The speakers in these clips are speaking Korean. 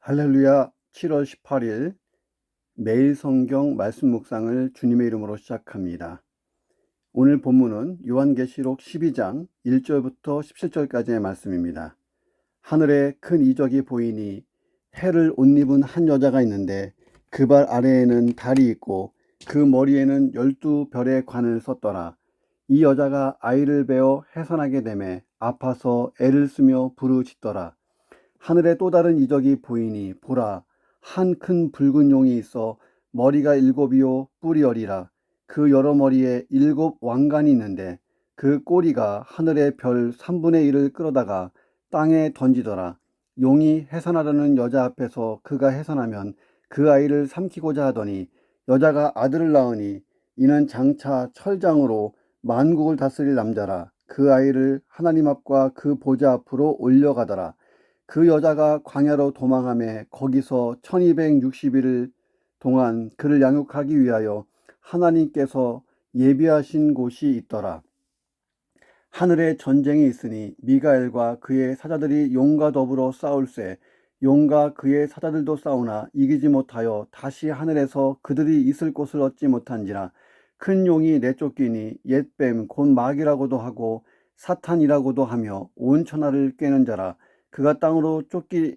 할렐루야. 7월 18일 매일 성경 말씀 묵상을 주님의 이름으로 시작합니다. 오늘 본문은 요한계시록 12장 1절부터 17절까지의 말씀입니다. 하늘에 큰 이적이 보이니 해를 옷 입은 한 여자가 있는데 그 발 아래에는 달이 있고 그 머리에는 12별의 관을 썼더라. 이 여자가 아이를 베어 해산하게 되매 아파서 애를 쓰며 부르짖더라. 하늘에 또 다른 이적이 보이니 보라, 한 큰 붉은 용이 있어 머리가 7이요 뿔이 10이라. 그 여러 머리에 7 왕관이 있는데 그 꼬리가 하늘의 별 3분의 1을 끌어다가 땅에 던지더라. 용이 해산하려는 여자 앞에서 그가 해산하면 그 아이를 삼키고자 하더니 여자가 아들을 낳으니 이는 장차 철장으로 만국을 다스릴 남자라. 그 아이를 하나님 앞과 그 보좌 앞으로 올려가더라. 그 여자가 광야로 도망하며 거기서 1260일 동안 그를 양육하기 위하여 하나님께서 예비하신 곳이 있더라. 하늘에 전쟁이 있으니 미가엘과 그의 사자들이 용과 더불어 싸울세. 용과 그의 사자들도 싸우나 이기지 못하여 다시 하늘에서 그들이 있을 곳을 얻지 못한지라. 큰 용이 내쫓기니 옛뱀 곧 마귀라고도 하고 사탄이라고도 하며 온 천하를 꿰는 자라. 그가 땅으로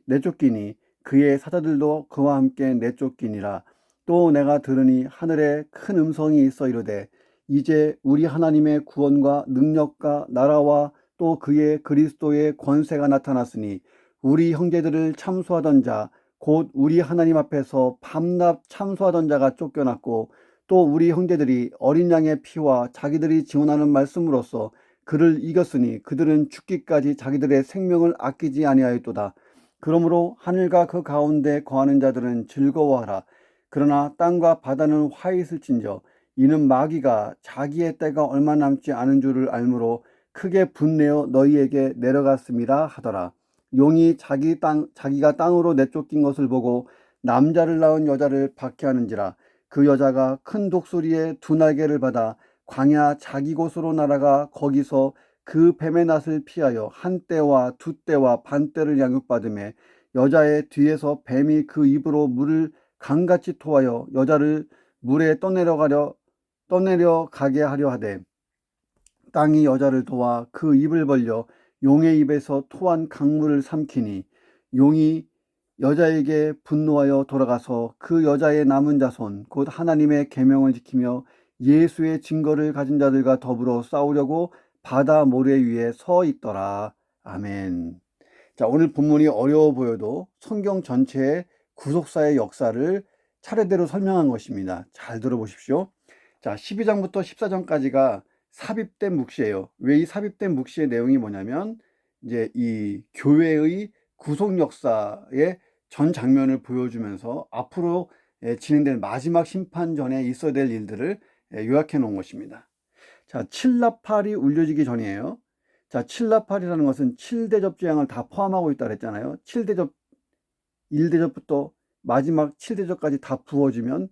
내쫓기니 그의 사자들도 그와 함께 내쫓기니라. 또 내가 들으니 하늘에 큰 음성이 있어 이르되 이제 우리 하나님의 구원과 능력과 나라와 또 그의 그리스도의 권세가 나타났으니 우리 형제들을 참수하던 자 곧 우리 하나님 앞에서 밤낮 참수하던 자가 쫓겨났고 또 우리 형제들이 어린 양의 피와 자기들이 증언하는 말씀으로써 그를 이겼으니 그들은 죽기까지 자기들의 생명을 아끼지 아니하였도다. 그러므로 하늘과 그 가운데 거하는 자들은 즐거워하라. 그러나 땅과 바다는 화 있을진저 이는 마귀가 자기의 때가 얼마 남지 않은 줄을 알므로 크게 분내어 너희에게 내려갔음이라 하더라. 용이 자기가 땅으로 내쫓긴 것을 보고 남자를 낳은 여자를 박해하는지라. 그 여자가 큰 독수리의 2날개를 받아 광야 자기 곳으로 날아가 거기서 그 뱀의 낫을 피하여 1때와 2때와 반때를 양육받으며 여자의 뒤에서 뱀이 그 입으로 물을 강같이 토하여 여자를 물에 떠내려가게 하려 하되 땅이 여자를 도와 그 입을 벌려 용의 입에서 토한 강물을 삼키니 용이 여자에게 분노하여 돌아가서 그 여자의 남은 자손 곧 하나님의 계명을 지키며 예수의 증거를 가진 자들과 더불어 싸우려고 바다 모래 위에 서 있더라. 아멘. 자, 오늘 본문이 어려워 보여도 성경 전체의 구속사의 역사를 차례대로 설명한 것입니다. 잘 들어보십시오. 자, 12장부터 14장까지가 삽입된 묵시예요. 왜 이 삽입된 묵시의 내용이 뭐냐면 이제 이 교회의 구속 역사의 전 장면을 보여주면서 앞으로 진행될 마지막 심판 전에 있어야 될 일들을 요약해 놓은 것입니다. 자, 칠라팔이 울려지기 전이에요. 자, 칠라팔이라는 것은 7대접 재앙을 다 포함하고 있다 그랬잖아요. 7대접, 1대접부터 마지막 7대접까지 다 부어지면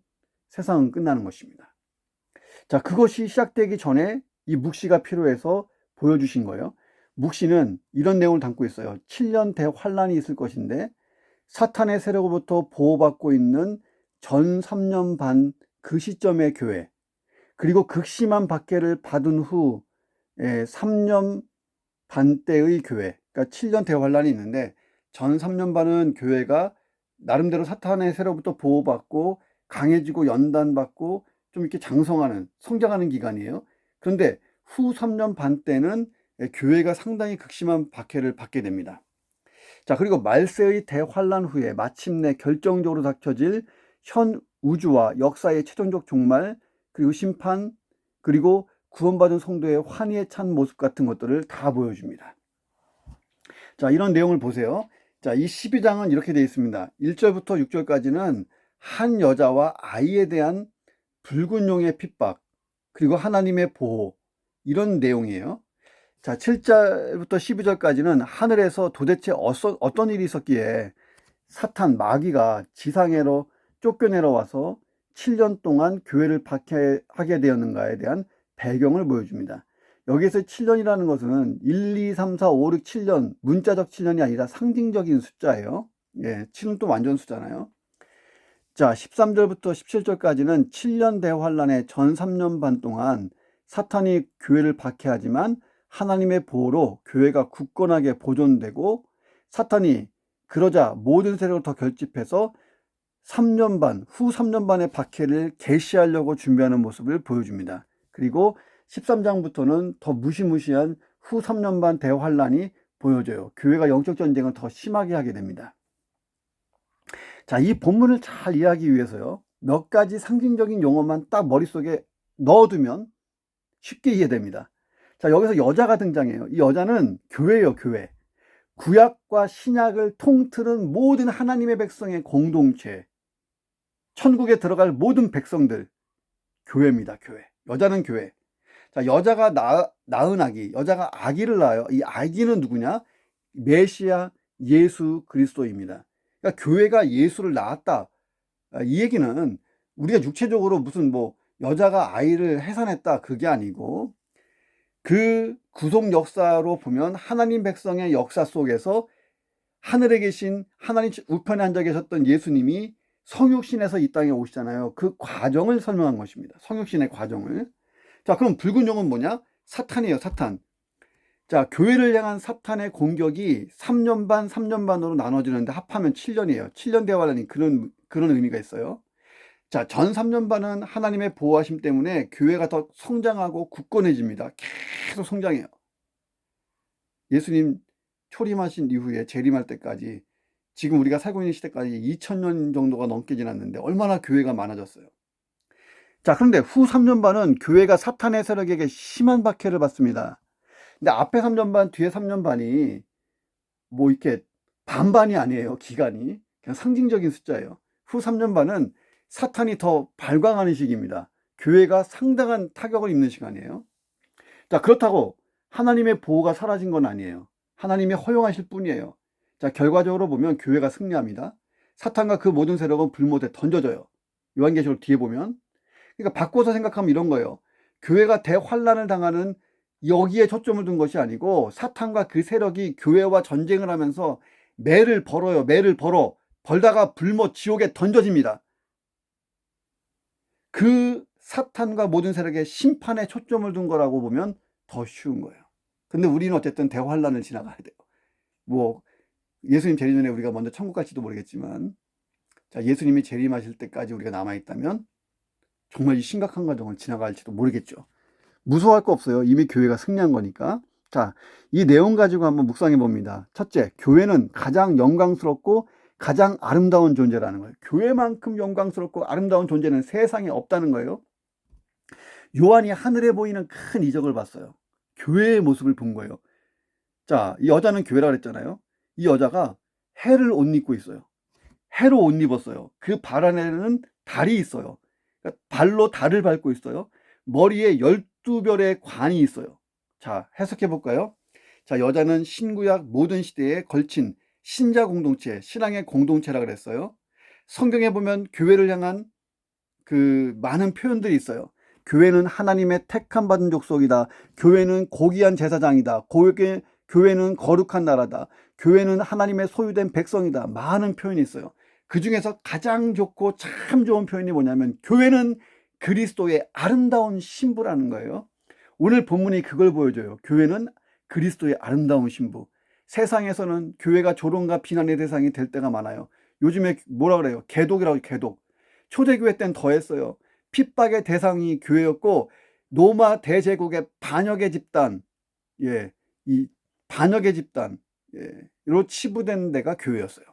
세상은 끝나는 것입니다. 자, 그것이 시작되기 전에 이 묵시가 필요해서 보여주신 거예요. 묵시는 이런 내용을 담고 있어요. 7년 대환란이 있을 것인데 사탄의 세력으로부터 보호받고 있는 전 3년 반 그 시점의 교회, 그리고 극심한 박해를 받은 후 3년 반 때의 교회, 그러니까 7년 대환란이 있는데 전 3년 반은 교회가 나름대로 사탄의 세력부터 보호받고 강해지고 연단받고 좀 이렇게 장성하는, 성장하는 기간이에요. 그런데 후 3년 반 때는 교회가 상당히 극심한 박해를 받게 됩니다. 자, 그리고 말세의 대환란 후에 마침내 결정적으로 닥쳐질 현 우주와 역사의 최종적 종말, 그리고 심판, 그리고 구원받은 성도의 환희에 찬 모습 같은 것들을 다 보여줍니다. 자, 이런 내용을 보세요. 자, 이 12장은 이렇게 되어 있습니다. 1절부터 6절까지는 한 여자와 아이에 대한 붉은 용의 핍박, 그리고 하나님의 보호, 이런 내용이에요. 자, 7절부터 12절까지는 하늘에서 도대체 어떤 일이 있었기에 사탄, 마귀가 지상으로 쫓겨내러 와서 7년 동안 교회를 박해하게 되었는가에 대한 배경을 보여줍니다. 여기에서 7년이라는 것은 1, 2, 3, 4, 5, 6, 7년, 문자적 7년이 아니라 상징적인 숫자예요. 예, 7은 또 완전수잖아요. 자, 13절부터 17절까지는 7년 대환란의 전 3년 반 동안 사탄이 교회를 박해하지만 하나님의 보호로 교회가 굳건하게 보존되고, 사탄이 그러자 모든 세력을 더 결집해서 3년 반, 후 3년 반의 박해를 개시하려고 준비하는 모습을 보여줍니다. 그리고 13장부터는 더 무시무시한 후 3년 반 대환란이 보여져요. 교회가 영적 전쟁을 더 심하게 하게 됩니다. 자, 이 본문을 잘 이해하기 위해서요, 몇 가지 상징적인 용어만 딱 머릿속에 넣어두면 쉽게 이해됩니다. 자, 여기서 여자가 등장해요. 이 여자는 교회예요, 교회. 구약과 신약을 통틀은 모든 하나님의 백성의 공동체, 천국에 들어갈 모든 백성들, 교회입니다, 교회. 여자는 교회. 자, 여자가 낳은 아기, 여자가 아기를 낳아요. 이 아기는 누구냐? 메시아 예수 그리스도입니다. 그러니까 교회가 예수를 낳았다. 이 얘기는 우리가 육체적으로 무슨 뭐 여자가 아이를 해산했다, 그게 아니고, 그 구속 역사로 보면 하나님 백성의 역사 속에서 하늘에 계신 하나님 우편에 앉아 계셨던 예수님이 성육신에서 이 땅에 오시잖아요. 그 과정을 설명한 것입니다. 성육신의 과정을. 자, 그럼 붉은 용은 뭐냐? 사탄이에요, 사탄. 자, 교회를 향한 사탄의 공격이 3년 반, 3년 반으로 나눠지는데 합하면 7년이에요. 7년 대화라는 그런 의미가 있어요. 자, 전 3년 반은 하나님의 보호하심 때문에 교회가 더 성장하고 굳건해집니다. 계속 성장해요. 예수님 초림하신 이후에 재림할 때까지, 지금 우리가 살고 있는 시대까지 2000년 정도가 넘게 지났는데 얼마나 교회가 많아졌어요. 자, 그런데 후 3년 반은 교회가 사탄의 세력에게 심한 박해를 받습니다. 근데 앞에 3년 반, 뒤에 3년 반이 뭐 이렇게 반반이 아니에요. 기간이 그냥 상징적인 숫자예요. 후 3년 반은 사탄이 더 발광하는 시기입니다. 교회가 상당한 타격을 입는 시간이에요. 자, 그렇다고 하나님의 보호가 사라진 건 아니에요. 하나님이 허용하실 뿐이에요. 자, 결과적으로 보면 교회가 승리합니다. 사탄과 그 모든 세력은 불못에 던져져요. 요한계시록 뒤에 보면. 그러니까 바꿔서 생각하면 이런 거예요. 교회가 대환란을 당하는 여기에 초점을 둔 것이 아니고, 사탄과 그 세력이 교회와 전쟁을 하면서 매를 벌어요. 매를 벌다가 불못 지옥에 던져집니다. 그 사탄과 모든 세력의 심판에 초점을 둔 거라고 보면 더 쉬운 거예요. 근데 우리는 어쨌든 대환란을 지나가야 돼요. 뭐 예수님 재림 전에 우리가 먼저 천국 갈지도 모르겠지만, 자, 예수님이 재림하실 때까지 우리가 남아있다면 정말 이 심각한 과정을 지나갈지도 모르겠죠. 무서워할 거 없어요. 이미 교회가 승리한 거니까. 자, 이 내용 가지고 한번 묵상해 봅니다. 첫째, 교회는 가장 영광스럽고 가장 아름다운 존재라는 거예요. 교회만큼 영광스럽고 아름다운 존재는 세상에 없다는 거예요. 요한이 하늘에 보이는 큰 이적을 봤어요. 교회의 모습을 본 거예요. 자, 이 여자는 교회라 그랬잖아요. 이 여자가 해를 옷 입고 있어요. 해로 옷 입었어요. 그 발 안에는 달이 있어요. 그러니까 발로 달을 밟고 있어요. 머리에 12별의 관이 있어요. 자, 해석해 볼까요? 자, 여자는 신구약 모든 시대에 걸친 신자 공동체, 신앙의 공동체라 그랬어요. 성경에 보면 교회를 향한 그 많은 표현들이 있어요. 교회는 하나님의 택함 받은 족속이다. 교회는 고귀한 제사장이다. 교회는 거룩한 나라다. 교회는 하나님의 소유된 백성이다. 많은 표현이 있어요. 그 중에서 가장 좋고 참 좋은 표현이 뭐냐면, 교회는 그리스도의 아름다운 신부라는 거예요. 오늘 본문이 그걸 보여줘요. 교회는 그리스도의 아름다운 신부. 세상에서는 교회가 조롱과 비난의 대상이 될 때가 많아요. 요즘에 뭐라 그래요? 개독이라고, 개독. 초대교회 땐 더했어요. 핍박의 대상이 교회였고, 로마 대제국의 반역의 집단, 예, 이 반역의 집단, 로 치부된 데가 교회였어요.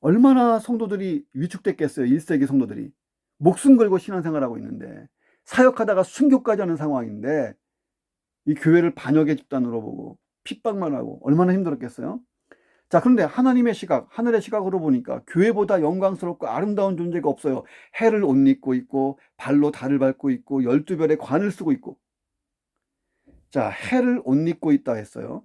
얼마나 성도들이 위축됐겠어요. 1세기 성도들이 목숨 걸고 신앙생활하고 있는데, 사역하다가 순교까지 하는 상황인데 이 교회를 반역의 집단으로 보고 핍박만 하고 얼마나 힘들었겠어요. 자, 그런데 하나님의 시각, 하늘의 시각으로 보니까 교회보다 영광스럽고 아름다운 존재가 없어요. 해를 옷 입고 있고, 발로 달을 밟고 있고, 12별의 관을 쓰고 있고. 자, 해를 옷 입고 있다 했어요.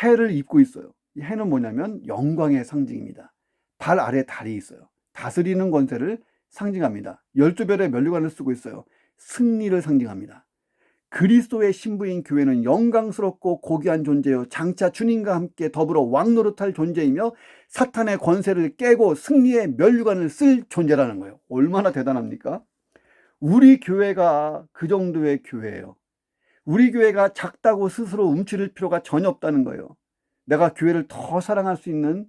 해를 입고 있어요. 이 해는 뭐냐면 영광의 상징입니다. 발 아래 달이 있어요. 다스리는 권세를 상징합니다. 12별의 면류관을 쓰고 있어요. 승리를 상징합니다. 그리스도의 신부인 교회는 영광스럽고 고귀한 존재요, 장차 주님과 함께 더불어 왕노릇할 존재이며 사탄의 권세를 깨고 승리의 면류관을 쓸 존재라는 거예요. 얼마나 대단합니까? 우리 교회가 그 정도의 교회예요. 우리 교회가 작다고 스스로 움츠릴 필요가 전혀 없다는 거예요. 내가 교회를 더 사랑할 수 있는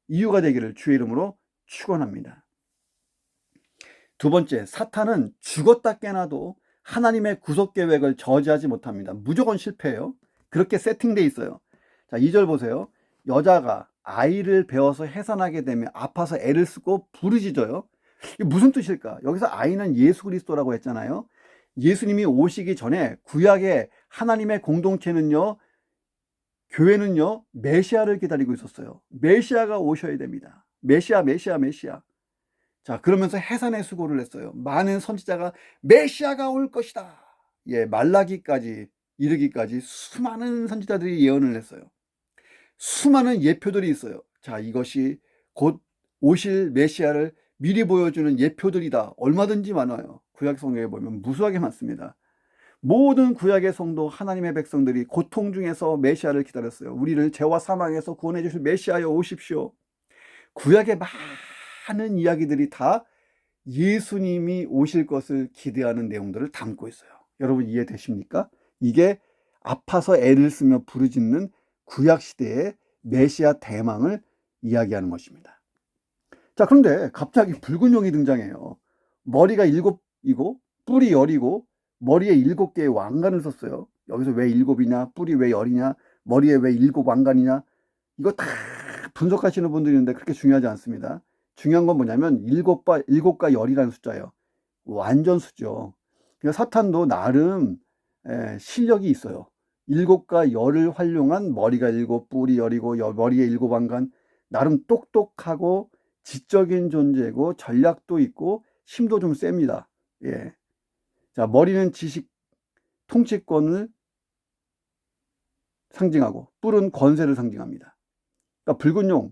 이유가 되기를 주의 이름으로 축원합니다. 두 번째, 사탄은 죽었다 깨나도 하나님의 구속 계획을 저지하지 못합니다. 무조건 실패해요. 그렇게 세팅돼 있어요. 자, 2절 보세요. 여자가 아이를 배워서 해산하게 되면 아파서 애를 쓰고 부르짖어요. 이게 무슨 뜻일까? 여기서 아이는 예수 그리스도라고 했잖아요. 예수님이 오시기 전에 구약의 하나님의 공동체는요, 교회는요, 메시아를 기다리고 있었어요. 메시아가 오셔야 됩니다. 메시아. 자, 그러면서 해산의 수고를 했어요. 많은 선지자가 메시아가 올 것이다, 예, 말라기까지 이르기까지 수많은 선지자들이 예언을 했어요. 수많은 예표들이 있어요. 자, 이것이 곧 오실 메시아를 미리 보여주는 예표들이다. 얼마든지 많아요. 구약 성경에 보면 무수하게 많습니다. 모든 구약의 성도 하나님의 백성들이 고통 중에서 메시아를 기다렸어요. 우리를 죄와 사망에서 구원해 주실 메시아여 오십시오. 구약의 많은 이야기들이 다 예수님이 오실 것을 기대하는 내용들을 담고 있어요. 여러분 이해되십니까? 이게 아파서 애를 쓰며 부르짖는 구약시대의 메시아 대망을 이야기하는 것입니다. 자, 그런데 갑자기 붉은 용이 등장해요. 머리가 7이고 뿔이 10이고 머리에 7개의 왕관을 썼어요. 여기서 왜 7이냐, 뿔이 왜 10이냐, 머리에 왜 7 왕관이냐, 이거 다 분석하시는 분들이 있는데 그렇게 중요하지 않습니다. 중요한 건 뭐냐면 7과 10이라는 숫자예요. 완전 수죠. 그러니까 사탄도 나름 실력이 있어요. 7과 10을 활용한 머리가 7, 뿔이 10이고 머리에 7 왕관, 나름 똑똑하고 지적인 존재고 전략도 있고 힘도 좀 셉니다. 예. 자, 머리는 지식, 통치권을 상징하고 뿔은 권세를 상징합니다. 그러니까 붉은 용,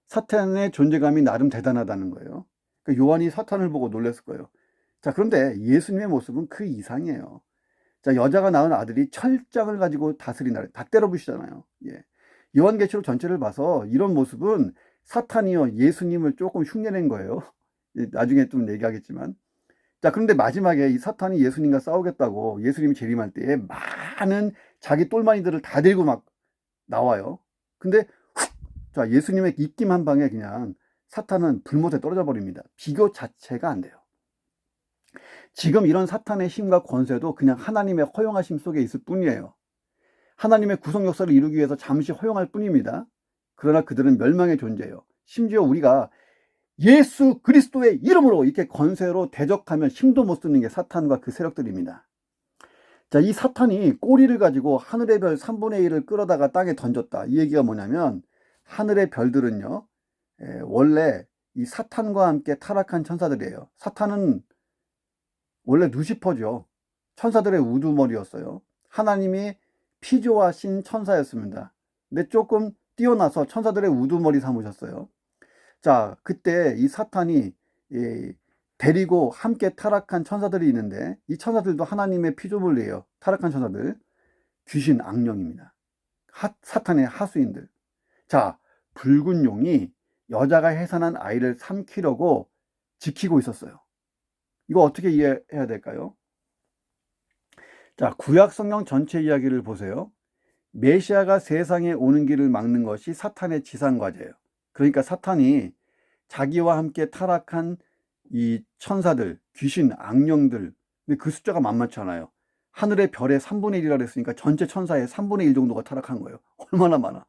사탄의 존재감이 나름 대단하다는 거예요. 그러니까 요한이 사탄을 보고 놀랐을 거예요. 자, 그런데 예수님의 모습은 그 이상이에요. 자, 여자가 낳은 아들이 철장을 가지고 다스리나를 다 때려부시잖아요. 예. 요한계시록 전체를 봐서 이런 모습은 사탄이요 예수님을 조금 흉내낸 거예요. 나중에 좀 얘기하겠지만. 자, 그런데 마지막에 이 사탄이 예수님과 싸우겠다고 예수님이 재림할 때에 많은 자기 똘마니들을 다 들고 막 나와요. 근데 자, 예수님의 입김 한 방에 그냥 사탄은 불못에 떨어져 버립니다. 비교 자체가 안 돼요. 지금 이런 사탄의 힘과 권세도 그냥 하나님의 허용하심 속에 있을 뿐이에요. 하나님의 구속 역사를 이루기 위해서 잠시 허용할 뿐입니다. 그러나 그들은 멸망의 존재예요. 심지어 우리가 예수 그리스도의 이름으로 이렇게 권세로 대적하면 힘도 못 쓰는 게 사탄과 그 세력들입니다. 자, 이 사탄이 꼬리를 가지고 하늘의 별 3분의 1을 끌어다가 땅에 던졌다. 이 얘기가 뭐냐면 하늘의 별들은요, 원래 이 사탄과 함께 타락한 천사들이에요. 사탄은 원래 루시퍼죠. 천사들의 우두머리였어요. 하나님이 피조하신 천사였습니다. 근데 조금 뛰어나서 천사들의 우두머리 삼으셨어요. 자, 그때 이 사탄이 데리고 함께 타락한 천사들이 있는데 이 천사들도 하나님의 피조물이에요. 타락한 천사들. 귀신, 악령입니다. 사탄의 하수인들. 자, 붉은 용이 여자가 해산한 아이를 삼키려고 지키고 있었어요. 이거 어떻게 이해해야 될까요? 자, 구약 성경 전체 이야기를 보세요. 메시아가 세상에 오는 길을 막는 것이 사탄의 지상과제예요. 그러니까 사탄이 자기와 함께 타락한 이 천사들, 귀신, 악령들, 근데 그 숫자가 만만치 않아요. 하늘의 별의 3분의 1이라 그랬으니까 전체 천사의 3분의 1 정도가 타락한 거예요. 얼마나 많아.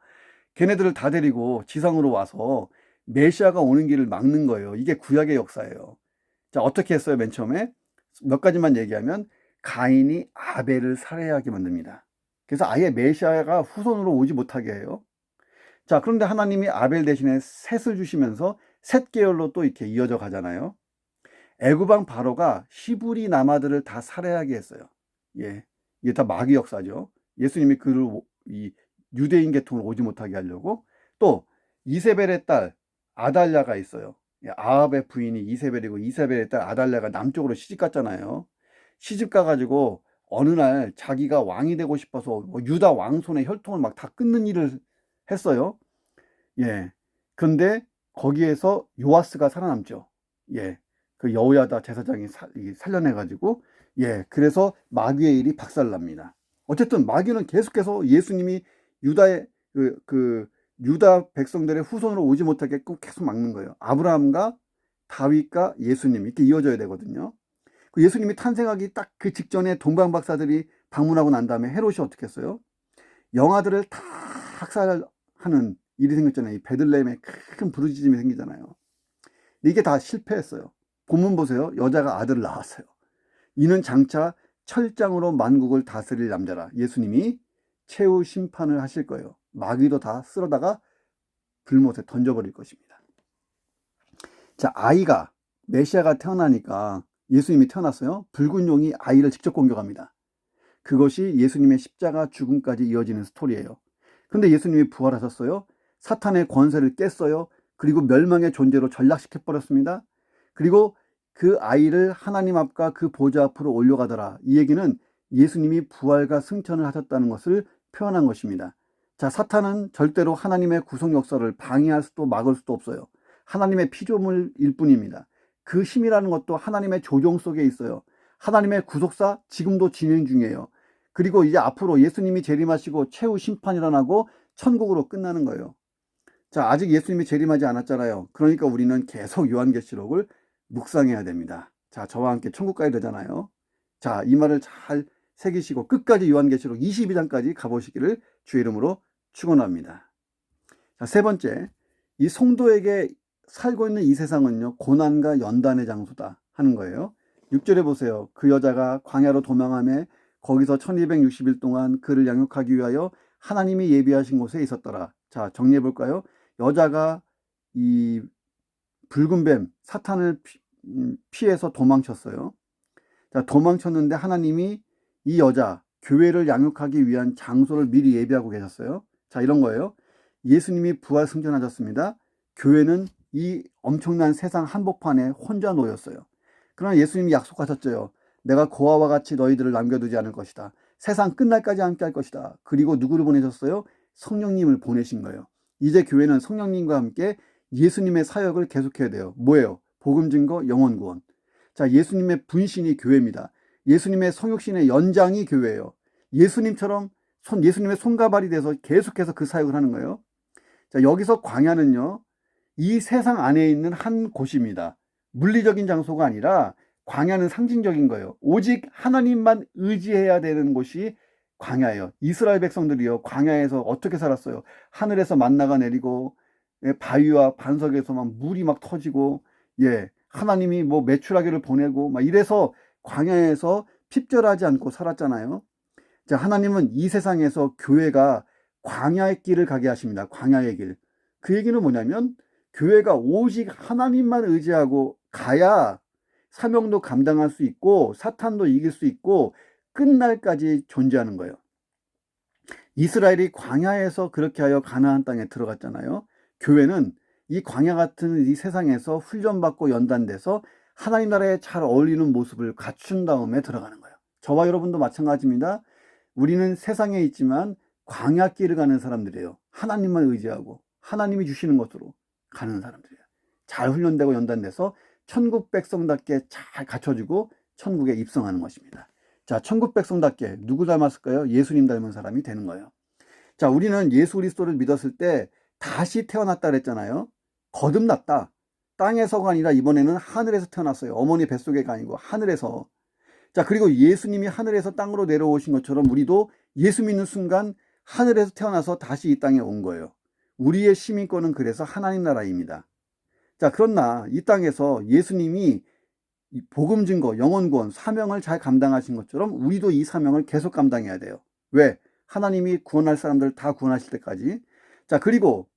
걔네들을 다 데리고 지상으로 와서 메시아가 오는 길을 막는 거예요. 이게 구약의 역사예요. 자, 어떻게 했어요? 맨 처음에 몇 가지만 얘기하면 가인이 아벨을 살해하게 만듭니다. 그래서 아예 메시아가 후손으로 오지 못하게 해요. 자, 그런데 하나님이 아벨 대신에 셋을 주시면서 셋 계열로 또 이렇게 이어져 가잖아요. 애굽왕 바로가 히브리 남아들을 다 살해하게 했어요. 예, 이게 다 마귀 역사죠. 예수님이 그를 이 유대인 계통으로 오지 못하게 하려고. 또 이세벨의 딸 아달랴가 있어요. 아합의 부인이 이세벨이고 이세벨의 딸 아달랴가 남쪽으로 시집 갔잖아요. 시집 가가지고 어느 날 자기가 왕이 되고 싶어서 뭐 유다 왕손의 혈통을 막 다 끊는 일을 했어요. 예. 그런데 거기에서 요아스가 살아남죠. 예. 그 여호야다 제사장이 살려내가지고, 예. 그래서 마귀의 일이 박살납니다. 어쨌든 마귀는 계속해서 예수님이 유다의 유다 백성들의 후손으로 오지 못하게끔 계속 막는 거예요. 아브라함과 다윗과 예수님 이렇게 이어져야 되거든요. 그 예수님이 탄생하기 딱 그 직전에 동방박사들이 방문하고 난 다음에 헤롯이 어떻게 했어요? 영아들을 다 학살하는 일이 생겼잖아요. 이 베들레헴에 큰 부르짖음이 생기잖아요. 이게 다 실패했어요. 본문 보세요. 여자가 아들을 낳았어요. 이는 장차 철장으로 만국을 다스릴 남자라. 예수님이 최후 심판을 하실 거예요. 마귀도 다 쓸어다가 불못에 던져버릴 것입니다. 자, 아이가 메시아가 태어나니까 예수님이 태어났어요. 붉은 용이 아이를 직접 공격합니다. 그것이 예수님의 십자가 죽음까지 이어지는 스토리예요. 그런데 예수님이 부활하셨어요. 사탄의 권세를 깼어요. 그리고 멸망의 존재로 전락시켜버렸습니다. 그리고 그 아이를 하나님 앞과 그 보좌 앞으로 올려가더라. 이 얘기는 예수님이 부활과 승천을 하셨다는 것을 표현한 것입니다. 자, 사탄은 절대로 하나님의 구속 역사를 방해할 수도 막을 수도 없어요. 하나님의 피조물일 뿐입니다. 그 힘이라는 것도 하나님의 조종 속에 있어요. 하나님의 구속사 지금도 진행 중이에요. 그리고 이제 앞으로 예수님이 재림하시고 최후 심판이 일어나고 천국으로 끝나는 거예요. 자, 아직 예수님이 재림하지 않았잖아요. 그러니까 우리는 계속 요한계시록을 묵상해야 됩니다. 자, 저와 함께 천국 가야 되잖아요. 자, 이 말을 잘 새기시고 끝까지 요한계시록 22장까지 가보시기를 주의 이름으로 축원합니다. 자, 세 번째, 이 성도에게 살고 있는 이 세상은요, 고난과 연단의 장소다 하는 거예요. 6절에 보세요. 그 여자가 광야로 도망하며 거기서 1260일 동안 그를 양육하기 위하여 하나님이 예비하신 곳에 있었더라. 자, 정리해 볼까요? 여자가 이 붉은 뱀 사탄을 피해서 도망쳤어요. 자, 도망쳤는데 하나님이 이 여자 교회를 양육하기 위한 장소를 미리 예비하고 계셨어요. 자, 이런 거예요. 예수님이 부활 승천하셨습니다. 교회는 이 엄청난 세상 한복판에 혼자 놓였어요. 그러나 예수님이 약속하셨죠. 내가 고아와 같이 너희들을 남겨두지 않을 것이다. 세상 끝날까지 함께 할 것이다. 그리고 누구를 보내셨어요? 성령님을 보내신 거예요. 이제 교회는 성령님과 함께 예수님의 사역을 계속해야 돼요. 뭐예요? 복음 증거, 영혼 구원. 자, 예수님의 분신이 교회입니다. 예수님의 성육신의 연장이 교회예요. 예수님처럼 예수님의 손과 발이 돼서 계속해서 그 사역을 하는 거예요. 자, 여기서 광야는요, 이 세상 안에 있는 한 곳입니다. 물리적인 장소가 아니라 광야는 상징적인 거예요. 오직 하나님만 의지해야 되는 곳이 광야예요. 이스라엘 백성들이요, 광야에서 어떻게 살았어요? 하늘에서 만나가 내리고, 예, 바위와 반석에서 막 물이 막 터지고, 예, 하나님이 뭐 메추라기를 보내고 막 이래서 광야에서 핍절하지 않고 살았잖아요. 자, 하나님은 이 세상에서 교회가 광야의 길을 가게 하십니다. 광야의 길. 그 얘기는 뭐냐면 교회가 오직 하나님만 의지하고 가야 사명도 감당할 수 있고 사탄도 이길 수 있고 끝날까지 존재하는 거예요. 이스라엘이 광야에서 그렇게 하여 가나안 땅에 들어갔잖아요. 교회는 이 광야 같은 이 세상에서 훈련받고 연단돼서 하나님 나라에 잘 어울리는 모습을 갖춘 다음에 들어가는 거예요. 저와 여러분도 마찬가지입니다. 우리는 세상에 있지만 광야길을 가는 사람들이에요. 하나님만 의지하고 하나님이 주시는 것으로 가는 사람들이에요. 잘 훈련되고 연단돼서 천국 백성답게 잘 갖춰지고 천국에 입성하는 것입니다. 자, 천국 백성답게 누구 닮았을까요? 예수님 닮은 사람이 되는 거예요. 자, 우리는 예수 그리스도를 믿었을 때 다시 태어났다 그랬잖아요. 거듭났다. 땅에서가 아니라 이번에는 하늘에서 태어났어요. 어머니 뱃속에가 아니고 하늘에서. 자, 그리고 예수님이 하늘에서 땅으로 내려오신 것처럼 우리도 예수 믿는 순간 하늘에서 태어나서 다시 이 땅에 온 거예요. 우리의 시민권은 그래서 하나님 나라입니다. 자, 그러나 이 땅에서 예수님이 복음 증거, 영혼 구원, 사명을 잘 감당하신 것처럼 우리도 이 사명을 계속 감당해야 돼요. 왜? 하나님이 구원할 사람들 다 구원하실 때까지. 자, 그리고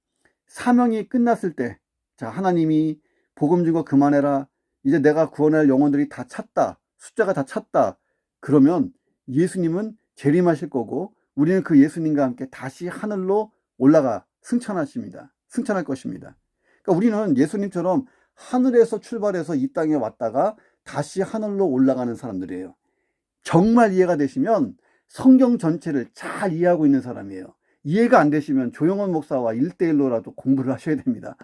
사명이 끝났을 때, 자, 하나님이 복음 증거 그만해라. 이제 내가 구원할 영혼들이 다 찼다. 숫자가 다 찼다. 그러면 예수님은 재림하실 거고 우리는 그 예수님과 함께 다시 하늘로 올라가 승천하십니다. 승천할 것입니다. 그러니까 우리는 예수님처럼 하늘에서 출발해서 이 땅에 왔다가 다시 하늘로 올라가는 사람들이에요. 정말 이해가 되시면 성경 전체를 잘 이해하고 있는 사람이에요. 이해가 안 되시면 조영원 목사와 1대1로라도 공부를 하셔야 됩니다.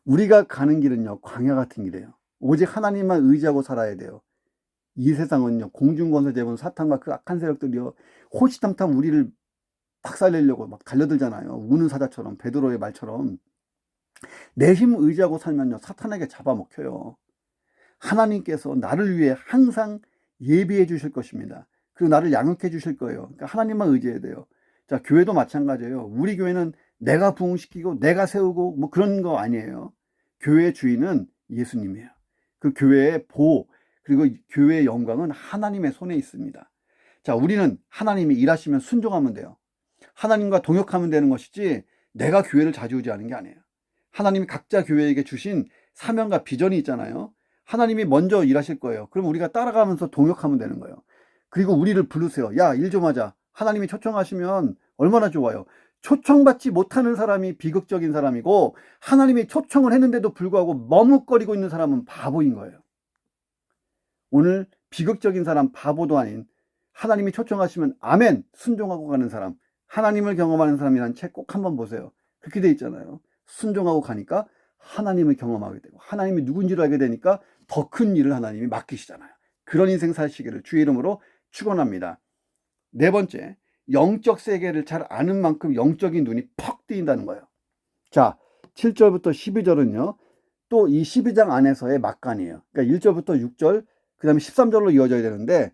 우리가 가는 길은요, 광야 같은 길이에요. 오직 하나님만 의지하고 살아야 돼요. 이 세상은요, 공중권세 제본 사탄과 그 악한 세력들이요, 호시탐탐 우리를 박살내려고 막 달려들잖아요. 우는 사자처럼, 베드로의 말처럼. 내 힘 의지하고 살면요, 사탄에게 잡아먹혀요. 하나님께서 나를 위해 항상 예비해 주실 것입니다. 그리고 나를 양육해 주실 거예요. 그러니까 하나님만 의지해야 돼요. 자, 교회도 마찬가지예요. 우리 교회는 내가 부흥시키고 내가 세우고 뭐 그런 거 아니에요. 교회의 주인은 예수님이에요. 그 교회의 보호, 그리고 교회의 영광은 하나님의 손에 있습니다. 자, 우리는 하나님이 일하시면 순종하면 돼요. 하나님과 동역하면 되는 것이지 내가 교회를 좌지우지하는 게 아니에요. 하나님이 각자 교회에게 주신 사명과 비전이 있잖아요. 하나님이 먼저 일하실 거예요. 그럼 우리가 따라가면서 동역하면 되는 거예요. 그리고 우리를 부르세요. 야, 일 좀 하자. 하나님이 초청하시면 얼마나 좋아요. 초청받지 못하는 사람이 비극적인 사람이고, 하나님이 초청을 했는데도 불구하고 머뭇거리고 있는 사람은 바보인 거예요. 오늘 비극적인 사람, 바보도 아닌, 하나님이 초청하시면 아멘 순종하고 가는 사람, 하나님을 경험하는 사람이라는 책 꼭 한번 보세요. 그렇게 돼 있잖아요. 순종하고 가니까 하나님을 경험하게 되고, 하나님이 누군지를 알게 되니까 더 큰 일을 하나님이 맡기시잖아요. 그런 인생 사시기를 주의 이름으로 축원합니다. 네 번째, 영적 세계를 잘 아는 만큼 영적인 눈이 퍽 뜨인다는 거예요. 자, 7절부터 12절은요, 또 이 12장 안에서의 막간이에요. 그러니까 1절부터 6절, 그 다음에 13절로 이어져야 되는데,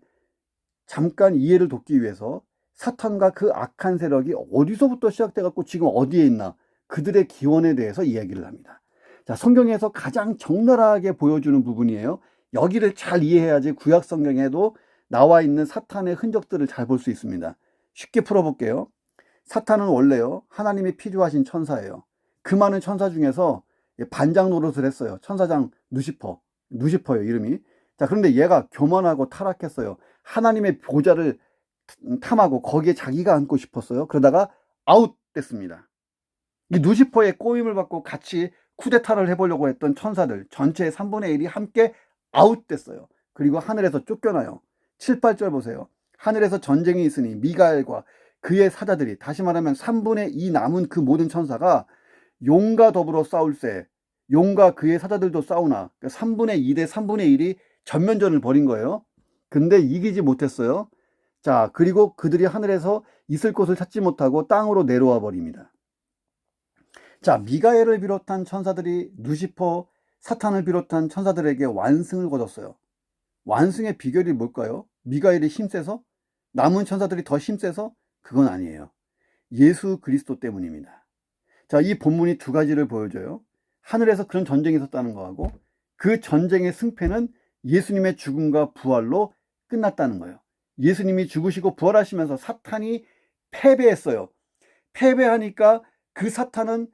잠깐 이해를 돕기 위해서 사탄과 그 악한 세력이 어디서부터 시작돼갖고 지금 어디에 있나, 그들의 기원에 대해서 이야기를 합니다. 자, 성경에서 가장 적나라하게 보여주는 부분이에요. 여기를 잘 이해해야지 구약 성경에도 나와 있는 사탄의 흔적들을 잘 볼 수 있습니다. 쉽게 풀어볼게요. 사탄은 원래요, 하나님이 피조하신 천사예요. 그 많은 천사 중에서 반장 노릇을 했어요. 천사장 누시퍼예요, 이름이. 자, 그런데 얘가 교만하고 타락했어요. 하나님의 보좌를 탐하고 거기에 자기가 앉고 싶었어요. 그러다가 아웃됐습니다. 이 누시퍼의 꼬임을 받고 같이 쿠데타를 해보려고 했던 천사들 전체의 3분의 1이 함께 아웃됐어요. 그리고 하늘에서 쫓겨나요. 7, 8절 보세요. 하늘에서 전쟁이 있으니 미가엘과 그의 사자들이, 다시 말하면 3분의 2 남은 그 모든 천사가 용과 더불어 싸울세. 용과 그의 사자들도 싸우나. 3분의 2 대 3분의 1이 전면전을 벌인 거예요. 근데 이기지 못했어요. 자, 그리고 그들이 하늘에서 있을 곳을 찾지 못하고 땅으로 내려와 버립니다. 자, 미가엘을 비롯한 천사들이 누시퍼, 사탄을 비롯한 천사들에게 완승을 거뒀어요. 완승의 비결이 뭘까요? 미가엘이 힘세서? 남은 천사들이 더 힘세서? 그건 아니에요. 예수 그리스도 때문입니다. 자, 이 본문이 두 가지를 보여줘요. 하늘에서 그런 전쟁이 있었다는 거하고, 그 전쟁의 승패는 예수님의 죽음과 부활로 끝났다는 거예요. 예수님이 죽으시고 부활하시면서 사탄이 패배했어요. 패배하니까 그 사탄은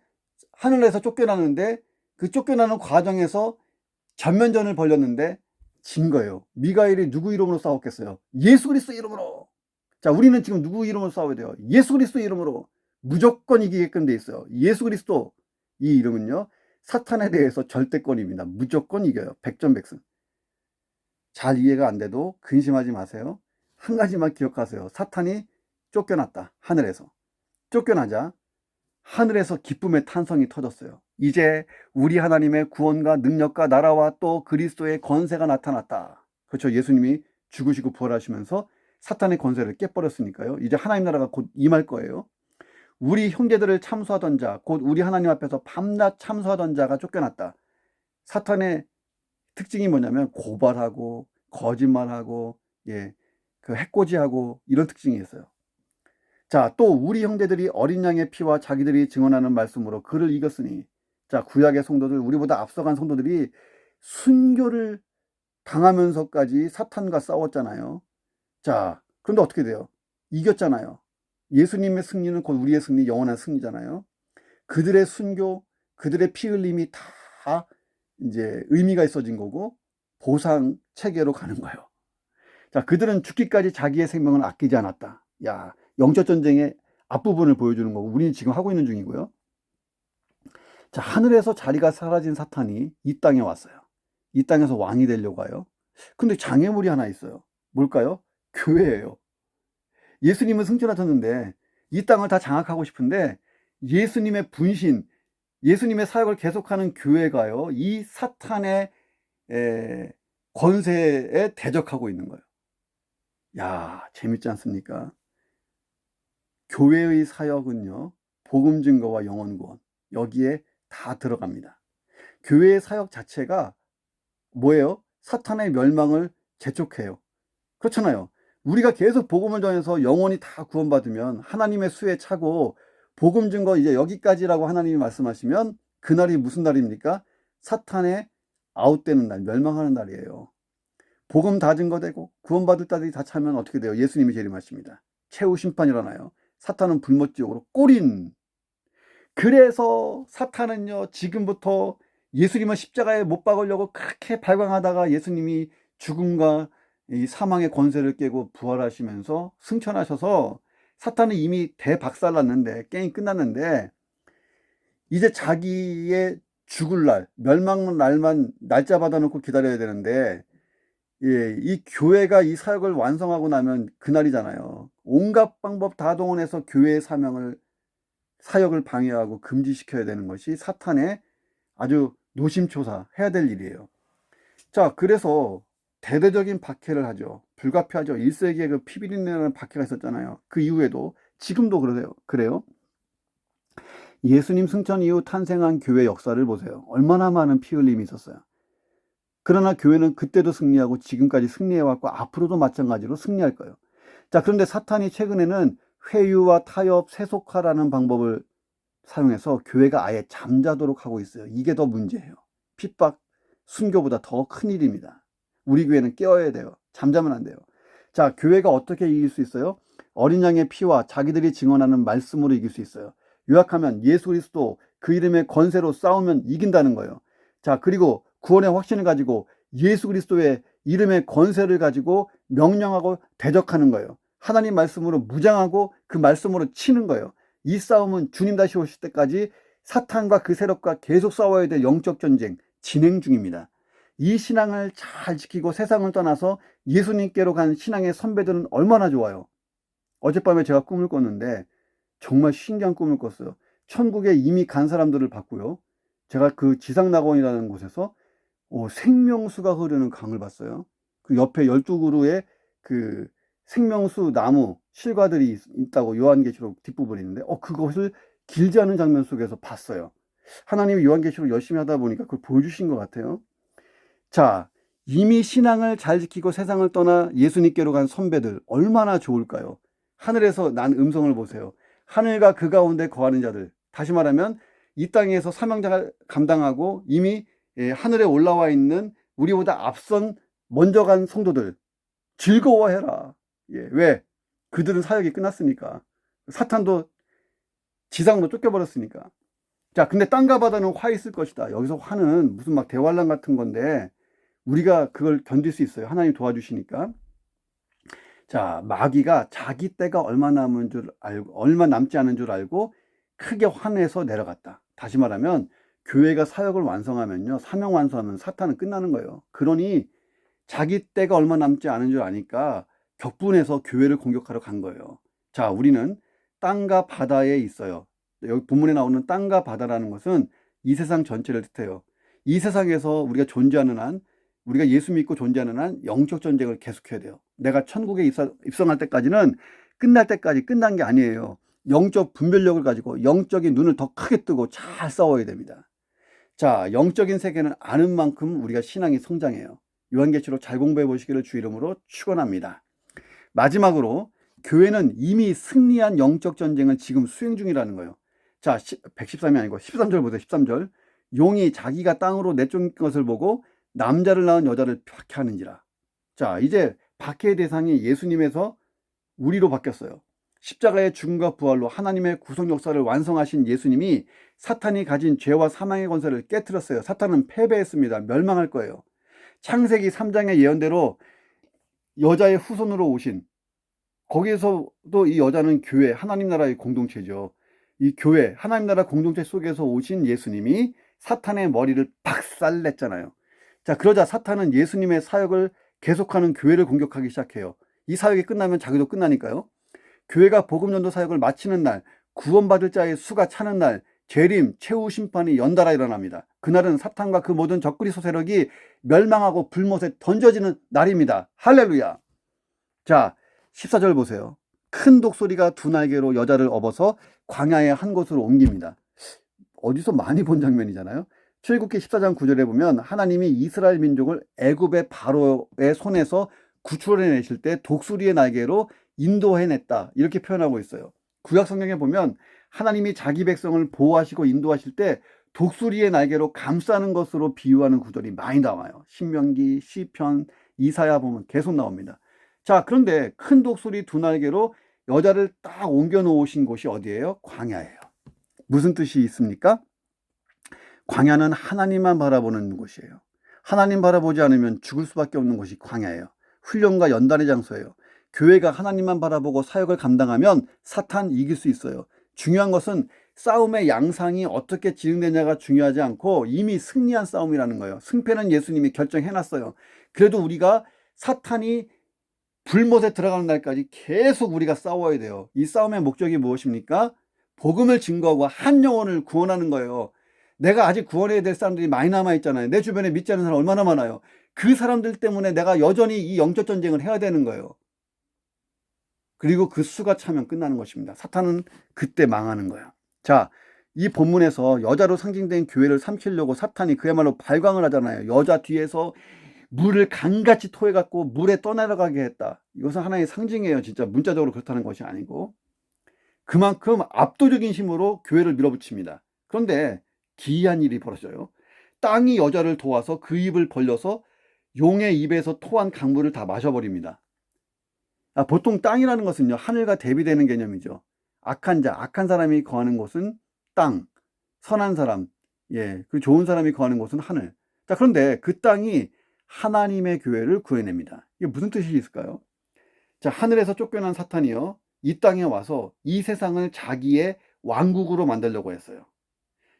하늘에서 쫓겨나는데, 그 쫓겨나는 과정에서 전면전을 벌였는데 진 거예요. 미가엘이 누구 이름으로 싸웠겠어요? 예수 그리스도 이름으로. 자, 우리는 지금 누구 이름으로 싸워야 돼요? 예수 그리스도 이름으로. 무조건 이기게끔 돼 있어요. 예수 그리스도, 이 이름은요, 사탄에 대해서 절대권입니다. 무조건 이겨요. 백전백승. 잘 이해가 안 돼도 근심하지 마세요. 한 가지만 기억하세요. 사탄이 쫓겨났다. 하늘에서. 쫓겨나자 하늘에서 기쁨의 탄성이 터졌어요. 이제 우리 하나님의 구원과 능력과 나라와 또 그리스도의 권세가 나타났다. 그렇죠. 예수님이 죽으시고 부활하시면서 사탄의 권세를 깨버렸으니까요. 이제 하나님 나라가 곧 임할 거예요. 우리 형제들을 참수하던 자, 곧 우리 하나님 앞에서 밤낮 참수하던 자가 쫓겨났다. 사탄의 특징이 뭐냐면 고발하고 거짓말하고, 그 해코지하고 이런 특징이 있어요. 자, 또 우리 형제들이 어린 양의 피와 자기들이 증언하는 말씀으로 그를 이겼으니. 자, 구약의 성도들, 우리보다 앞서간 성도들이 순교를 당하면서까지 사탄과 싸웠잖아요. 자, 그런데 어떻게 돼요? 이겼잖아요. 예수님의 승리는 곧 우리의 승리, 영원한 승리잖아요. 그들의 순교, 그들의 피 흘림이 다 이제 의미가 있어진 거고 보상 체계로 가는 거예요. 자, 그들은 죽기까지 자기의 생명을 아끼지 않았다. 야, 영적 전쟁의 앞부분을 보여주는 거고, 우리는 지금 하고 있는 중이고요. 자, 하늘에서 자리가 사라진 사탄이 이 땅에 왔어요. 이 땅에서 왕이 되려고 해요. 근데 장애물이 하나 있어요. 뭘까요? 교회예요. 예수님은 승천하셨는데 이 땅을 다 장악하고 싶은데 예수님의 분신, 예수님의 사역을 계속하는 교회가요, 이 사탄의 권세에 대적하고 있는 거예요. 야, 재밌지 않습니까? 교회의 사역은요, 복음 증거와 영혼 구원, 여기에 다 들어갑니다. 교회의 사역 자체가 뭐예요? 사탄의 멸망을 재촉해요. 그렇잖아요. 우리가 계속 복음을 전해서 영혼이 다 구원받으면 하나님의 수에 차고, 복음 증거 이제 여기까지라고 하나님이 말씀하시면 그날이 무슨 날입니까? 사탄의 아웃되는 날, 멸망하는 날이에요. 복음 다 증거되고 구원받을 자들이 다 차면 어떻게 돼요? 예수님이 재림하십니다. 최후 심판이 일어나요. 사탄은 불못지옥으로 꼬린. 그래서 사탄은요, 지금부터 예수님을 십자가에 못 박으려고 그렇게 발광하다가 예수님이 죽음과 이 사망의 권세를 깨고 부활하시면서 승천하셔서, 사탄은 이미 대박살났는데, 게임 끝났는데, 이제 자기의 죽을 날, 멸망 날만 날짜 받아놓고 기다려야 되는데, 예, 이 교회가 이 사역을 완성하고 나면 그날이잖아요. 온갖 방법 다 동원해서 교회의 사역을 방해하고 금지시켜야 되는 것이 사탄의 아주 노심초사 해야 될 일이에요. 자, 그래서 대대적인 박해를 하죠. 불가피하죠. 1세기에 그 피비린내라는 박해가 있었잖아요. 그 이후에도 지금도 그래요. 예수님 승천 이후 탄생한 교회 역사를 보세요. 얼마나 많은 피 흘림이 있었어요. 그러나 교회는 그때도 승리하고 지금까지 승리해왔고 앞으로도 마찬가지로 승리할 거예요. 자, 그런데 사탄이 최근에는 회유와 타협, 세속화라는 방법을 사용해서 교회가 아예 잠자도록 하고 있어요. 이게 더 문제예요. 핍박, 순교보다 더 큰 일입니다. 우리 교회는 깨어야 돼요. 잠자면 안 돼요. 자, 교회가 어떻게 이길 수 있어요? 어린 양의 피와 자기들이 증언하는 말씀으로 이길 수 있어요. 요약하면 예수 그리스도 그 이름의 권세로 싸우면 이긴다는 거예요. 자, 그리고 구원의 확신을 가지고 예수 그리스도의 이름의 권세를 가지고 명령하고 대적하는 거예요. 하나님 말씀으로 무장하고 그 말씀으로 치는 거예요. 이 싸움은 주님 다시 오실 때까지 사탄과 그 세력과 계속 싸워야 될 영적 전쟁 진행 중입니다. 이 신앙을 잘 지키고 세상을 떠나서 예수님께로 간 신앙의 선배들은 얼마나 좋아요. 어젯밤에 제가 꿈을 꿨는데 정말 신기한 꿈을 꿨어요. 천국에 이미 간 사람들을 봤고요. 제가 그 지상낙원이라는 곳에서 생명수가 흐르는 강을 봤어요. 그 옆에 12그루의 그 생명수 나무 실과들이 있다고 요한계시록 뒷부분에 있는데 그것을 길지 않은 장면 속에서 봤어요. 하나님이 요한계시록 열심히 하다 보니까 그걸 보여주신 것 같아요. 자, 이미 신앙을 잘 지키고 세상을 떠나 예수님께로 간 선배들 얼마나 좋을까요? 하늘에서 난 음성을 보세요. 하늘과 그 가운데 거하는 자들, 다시 말하면 이 땅에서 사명장을 감당하고 이미 하늘에 올라와 있는 우리보다 앞선 먼저 간 성도들, 즐거워해라. 왜? 그들은 사역이 끝났으니까. 사탄도 지상으로 쫓겨버렸으니까. 자, 근데 땅과 바다는 화 있을 것이다. 여기서 화는 무슨 막 대환란 같은 건데 우리가 그걸 견딜 수 있어요. 하나님 도와주시니까. 자, 마귀가 자기 때가 얼마 남지 않은 줄 알고 크게 화내서 내려갔다. 다시 말하면 교회가 사역을 완성하면요, 사명 완성하면 사탄은 끝나는 거예요. 그러니 자기 때가 얼마 남지 않은 줄 아니까 격분해서 교회를 공격하러 간 거예요. 자, 우리는 땅과 바다에 있어요. 여기 본문에 나오는 땅과 바다라는 것은 이 세상 전체를 뜻해요. 이 세상에서 우리가 존재하는 한, 우리가 예수 믿고 존재하는 한 영적 전쟁을 계속해야 돼요. 내가 천국에 입성할 때까지는 끝날 때까지 끝난 게 아니에요. 영적 분별력을 가지고 영적인 눈을 더 크게 뜨고 잘 싸워야 됩니다. 자, 영적인 세계는 아는 만큼 우리가 신앙이 성장해요. 요한계시록 잘 공부해 보시기를 주 이름으로 축원합니다. 마지막으로 교회는 이미 승리한 영적 전쟁을 지금 수행 중이라는 거예요. 자, 113이 아니고 13절 보세요. 13절. 용이 자기가 땅으로 내쫓은 것을 보고 남자를 낳은 여자를 박해하는지라. 자, 이제 박해의 대상이 예수님에서 우리로 바뀌었어요. 십자가의 죽음과 부활로 하나님의 구속 역사를 완성하신 예수님이 사탄이 가진 죄와 사망의 권세를 깨트렸어요. 사탄은 패배했습니다. 멸망할 거예요. 창세기 3장의 예언대로 여자의 후손으로 오신, 거기에서도 이 여자는 교회, 하나님 나라의 공동체죠. 이 교회, 하나님 나라 공동체 속에서 오신 예수님이 사탄의 머리를 박살냈잖아요. 자, 그러자 사탄은 예수님의 사역을 계속하는 교회를 공격하기 시작해요. 이 사역이 끝나면 자기도 끝나니까요. 교회가 복음 전도 사역을 마치는 날, 구원받을 자의 수가 차는 날, 재림, 최후 심판이 연달아 일어납니다. 그날은 사탄과 그 모든 적그리스도 세력이 멸망하고 불못에 던져지는 날입니다. 할렐루야. 자, 14절 보세요. 큰 독수리가 두 날개로 여자를 업어서 광야의 한 곳으로 옮깁니다. 어디서 많이 본 장면이잖아요. 출애굽기 14장 9절에 보면 하나님이 이스라엘 민족을 애굽의 바로의 손에서 구출해내실 때 독수리의 날개로 인도해냈다, 이렇게 표현하고 있어요. 구약 성경에 보면 하나님이 자기 백성을 보호하시고 인도하실 때 독수리의 날개로 감싸는 것으로 비유하는 구절이 많이 나와요. 신명기, 시편, 이사야 보면 계속 나옵니다. 자, 그런데 큰 독수리 두 날개로 여자를 딱 옮겨 놓으신 곳이 어디예요? 광야예요. 무슨 뜻이 있습니까? 광야는 하나님만 바라보는 곳이에요. 하나님 바라보지 않으면 죽을 수밖에 없는 곳이 광야예요. 훈련과 연단의 장소예요. 교회가 하나님만 바라보고 사역을 감당하면 사탄 이길 수 있어요. 중요한 것은 싸움의 양상이 어떻게 진행되냐가 중요하지 않고 이미 승리한 싸움이라는 거예요. 승패는 예수님이 결정해놨어요. 그래도 우리가 사탄이 불못에 들어가는 날까지 계속 우리가 싸워야 돼요. 이 싸움의 목적이 무엇입니까? 복음을 증거하고 한 영혼을 구원하는 거예요. 내가 아직 구원해야 될 사람들이 많이 남아있잖아요. 내 주변에 믿지 않는 사람 얼마나 많아요. 그 사람들 때문에 내가 여전히 이 영적 전쟁을 해야 되는 거예요. 그리고 그 수가 차면 끝나는 것입니다. 사탄은 그때 망하는 거야. 자, 이 본문에서 여자로 상징된 교회를 삼키려고 사탄이 그야말로 발광을 하잖아요. 여자 뒤에서 물을 강같이 토해갖고 물에 떠내려가게 했다. 이것은 하나의 상징이에요. 진짜 문자적으로 그렇다는 것이 아니고. 그만큼 압도적인 힘으로 교회를 밀어붙입니다. 그런데 기이한 일이 벌어져요. 땅이 여자를 도와서 그 입을 벌려서 용의 입에서 토한 강물을 다 마셔버립니다. 보통 땅이라는 것은요, 하늘과 대비되는 개념이죠. 악한 자, 악한 사람이 거하는 곳은 땅, 선한 사람, 그 좋은 사람이 거하는 곳은 하늘. 자, 그런데 그 땅이 하나님의 교회를 구해냅니다. 이게 무슨 뜻이 있을까요? 자, 하늘에서 쫓겨난 사탄이요, 이 땅에 와서 이 세상을 자기의 왕국으로 만들려고 했어요.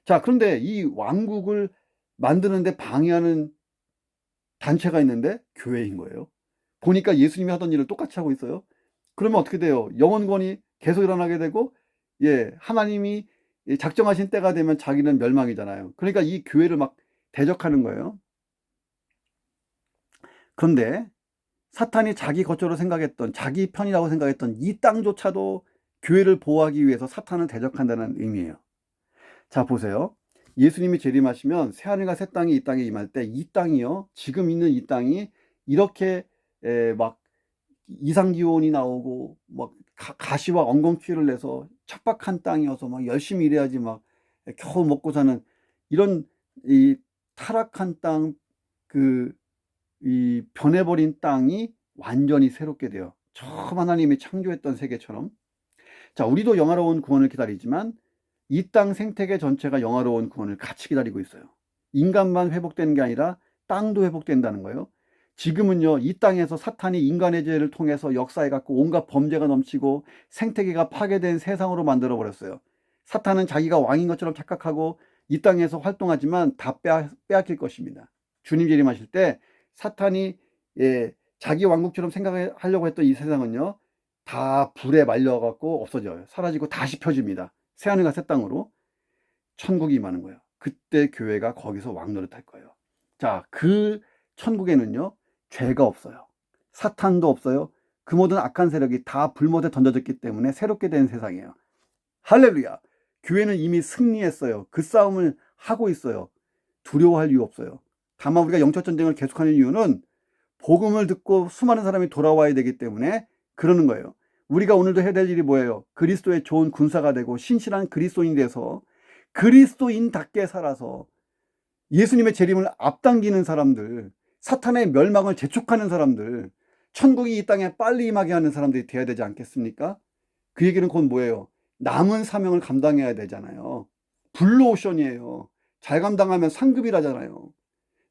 자, 그런데 이 왕국을 만드는데 방해하는 단체가 있는데 교회인 거예요. 보니까 예수님이 하던 일을 똑같이 하고 있어요. 그러면 어떻게 돼요? 영원권이 계속 일어나게 되고, 하나님이 작정하신 때가 되면 자기는 멸망이잖아요. 그러니까 이 교회를 막 대적하는 거예요. 그런데 사탄이 자기 것으로 생각했던, 자기 편이라고 생각했던 이 땅조차도 교회를 보호하기 위해서 사탄을 대적한다는 의미예요. 자, 보세요. 예수님이 재림하시면 새하늘과 새 땅이 이 땅에 임할 때 이 땅이요, 지금 있는 이 땅이 이렇게 막 이상기온이 나오고 막 가시와 엉겅퀴를 내서 척박한 땅이어서 막 열심히 일해야지 막 겨우 먹고 사는 이런 이 타락한 땅, 이 변해버린 땅이 완전히 새롭게 돼요. 처음 하나님이 창조했던 세계처럼. 자, 우리도 영화로운 구원을 기다리지만 이 땅 생태계 전체가 영화로운 구원을 같이 기다리고 있어요. 인간만 회복되는 게 아니라 땅도 회복된다는 거예요. 지금은요, 이 땅에서 사탄이 인간의 죄를 통해서 역사해갖고 온갖 범죄가 넘치고 생태계가 파괴된 세상으로 만들어버렸어요. 사탄은 자기가 왕인 것처럼 착각하고 이 땅에서 활동하지만 다 빼앗길 것입니다. 주님 재림하실 때 사탄이 자기 왕국처럼 생각하려고 했던 이 세상은요, 다 불에 말려갖고 없어져요. 사라지고 다시 펴집니다. 새하늘과 새 땅으로 천국이 임하는 거예요. 그때 교회가 거기서 왕노릇할 거예요. 자, 그 천국에는요, 죄가 없어요. 사탄도 없어요. 그 모든 악한 세력이 다 불못에 던져졌기 때문에 새롭게 된 세상이에요. 할렐루야. 교회는 이미 승리했어요. 그 싸움을 하고 있어요. 두려워할 이유 없어요. 다만 우리가 영적 전쟁을 계속하는 이유는 복음을 듣고 수많은 사람이 돌아와야 되기 때문에 그러는 거예요. 우리가 오늘도 해야 될 일이 뭐예요? 그리스도의 좋은 군사가 되고 신실한 그리스도인이 돼서 그리스도인답게 살아서 예수님의 재림을 앞당기는 사람들, 사탄의 멸망을 재촉하는 사람들, 천국이 이 땅에 빨리 임하게 하는 사람들이 돼야 되지 않겠습니까? 그 얘기는 곧 뭐예요? 남은 사명을 감당해야 되잖아요. 블루오션이에요. 잘 감당하면 상급이라잖아요.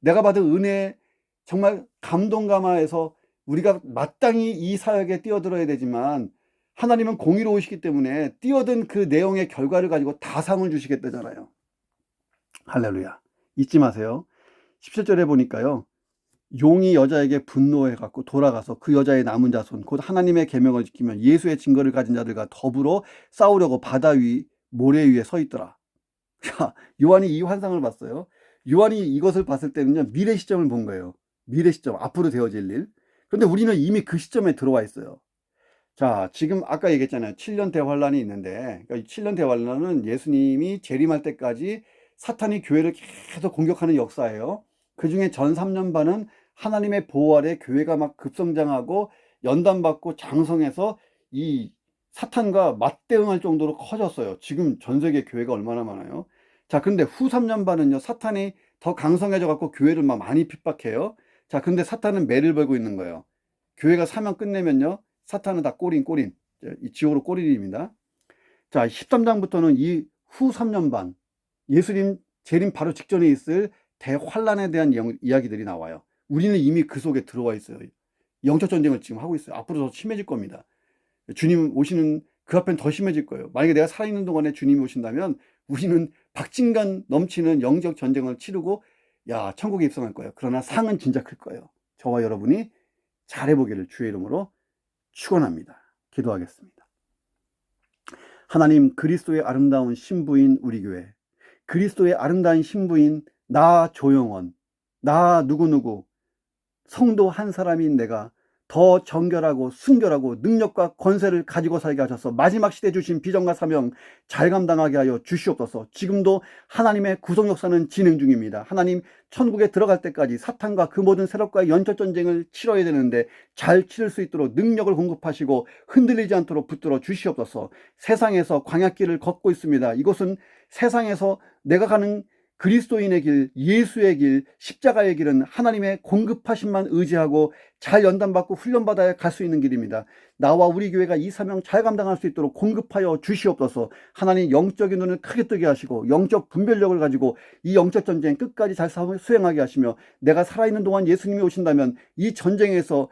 내가 받은 은혜, 정말 감동감화해서 우리가 마땅히 이 사역에 뛰어들어야 되지만 하나님은 공의로우시기 때문에 뛰어든 그 내용의 결과를 가지고 다 상을 주시겠다잖아요. 할렐루야. 잊지 마세요. 17절에 보니까요, 용이 여자에게 분노해갖고 돌아가서 그 여자의 남은 자손, 곧 하나님의 계명을 지키면 예수의 증거를 가진 자들과 더불어 싸우려고 바다 위 모래 위에 서 있더라. 자, 요한이 이 환상을 봤어요. 요한이 이것을 봤을 때는요, 미래 시점을 본 거예요. 미래 시점, 앞으로 되어질 일. 그런데 우리는 이미 그 시점에 들어와 있어요. 자, 지금 아까 얘기했잖아요. 7년 대환란이 있는데, 그러니까 7년 대환란은 예수님이 재림할 때까지 사탄이 교회를 계속 공격하는 역사예요. 그 중에 전 3년 반은 하나님의 보호 아래 교회가 막 급성장하고 연단받고 장성해서 이 사탄과 맞대응할 정도로 커졌어요. 지금 전 세계 교회가 얼마나 많아요. 자, 근데 후 3년 반은요, 사탄이 더 강성해져 갖고 교회를 막 많이 핍박해요. 자, 근데 사탄은 매를 벌고 있는 거예요. 교회가 사명 끝내면요, 사탄은 다 꼬린, 이 지옥으로 꼬린입니다. 자, 13장부터는 이 후 3년 반, 예수님 재림 바로 직전에 있을 대환란에 대한 이야기들이 나와요. 우리는 이미 그 속에 들어와 있어요. 영적 전쟁을 지금 하고 있어요. 앞으로 더 심해질 겁니다. 주님 오시는 그 앞엔 더 심해질 거예요. 만약에 내가 살아있는 동안에 주님이 오신다면 우리는 박진감 넘치는 영적 전쟁을 치르고 야, 천국에 입성할 거예요. 그러나 상은 진짜 클 거예요. 저와 여러분이 잘해보기를 주의 이름으로 축원합니다. 기도하겠습니다. 하나님, 그리스도의 아름다운 신부인 우리 교회, 그리스도의 아름다운 신부인 나 조영원, 나 누구누구, 성도 한 사람인 내가 더 정결하고 순결하고 능력과 권세를 가지고 살게 하셔서 마지막 시대에 주신 비전과 사명 잘 감당하게 하여 주시옵소서. 지금도 하나님의 구속 역사는 진행 중입니다. 하나님, 천국에 들어갈 때까지 사탄과 그 모든 세력과의 연적 전쟁을 치러야 되는데 잘 치를 수 있도록 능력을 공급하시고 흔들리지 않도록 붙들어 주시옵소서. 세상에서 광야길을 걷고 있습니다. 이곳은 세상에서 내가 가는 그리스도인의 길, 예수의 길, 십자가의 길은 하나님의 공급하심만 의지하고 잘 연단받고 훈련받아야 갈 수 있는 길입니다. 나와 우리 교회가 이 사명 잘 감당할 수 있도록 공급하여 주시옵소서. 하나님, 영적인 눈을 크게 뜨게 하시고 영적 분별력을 가지고 이 영적 전쟁 끝까지 잘 수행하게 하시며 내가 살아있는 동안 예수님이 오신다면 이 전쟁에서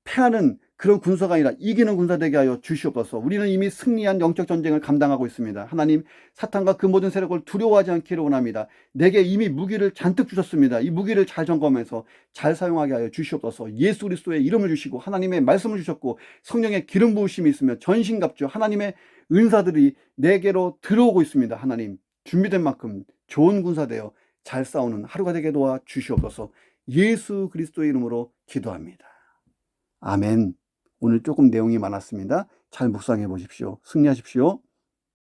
패하는 그런 군사가 아니라 이기는 군사 되게 하여 주시옵소서. 우리는 이미 승리한 영적 전쟁을 감당하고 있습니다. 하나님, 사탄과 그 모든 세력을 두려워하지 않기를 원합니다. 내게 이미 무기를 잔뜩 주셨습니다. 이 무기를 잘 점검해서 잘 사용하게 하여 주시옵소서. 예수 그리스도의 이름을 주시고 하나님의 말씀을 주셨고 성령의 기름 부으심이 있으며 전신갑주 하나님의 은사들이 내게로 들어오고 있습니다. 하나님, 준비된 만큼 좋은 군사 되어 잘 싸우는 하루가 되게 도와 주시옵소서. 예수 그리스도의 이름으로 기도합니다. 아멘. 오늘 조금 내용이 많았습니다. 잘 묵상해 보십시오. 승리하십시오.